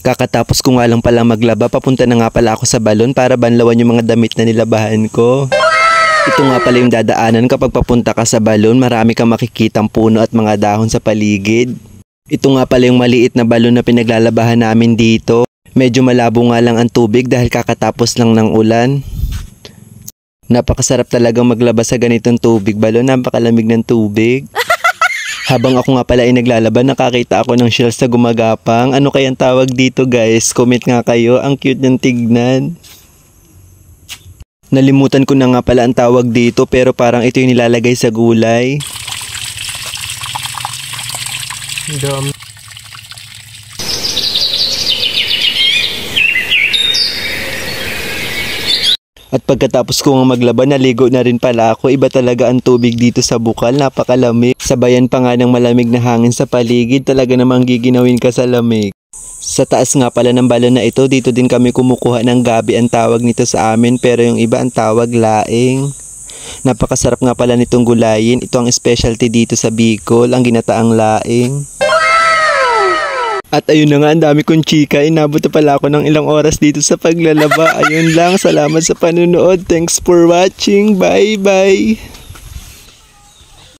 Kakatapos ko nga lang pala maglaba, papunta na nga pala ako sa balon para banlawan yung mga damit na nilabahan ko. Ito nga pala yung dadaanan kapag papunta ka sa balon, marami kang makikitang puno at mga dahon sa paligid. Ito nga pala yung maliit na balon na pinaglalabahan namin dito. Medyo malabo nga lang ang tubig dahil kakatapos lang ng ulan. Napakasarap talagang maglaba sa ganitong tubig balon, napakalamig ng tubig. Habang ako nga pala ay naglalaban, nakakita ako ng shells na gumagapang. Ano kayang tawag dito guys? Comment nga kayo, ang cute ng tignan. Nalimutan ko na nga pala ang tawag dito pero parang ito yung nilalagay sa gulay. Dami. At pagkatapos ko nga maglaba, naligo na rin pala ako. Iba talaga ang tubig dito sa bukal, napakalamig. Sabayan pa nga ng malamig na hangin sa paligid, talaga namang giginawin ka sa lamig. Sa taas nga pala ng balon na ito, dito din kami kumukuha ng gabi, ang tawag nito sa amin, pero yung iba ang tawag laing. Napakasarap nga pala nitong gulayin, ito ang specialty dito sa Bicol, ang ginataang laing. At ayun na nga, ang dami kong chika. Inabot na pala ako ng ilang oras dito sa paglalaba. Ayun lang, salamat sa panunood. Thanks for watching. Bye-bye.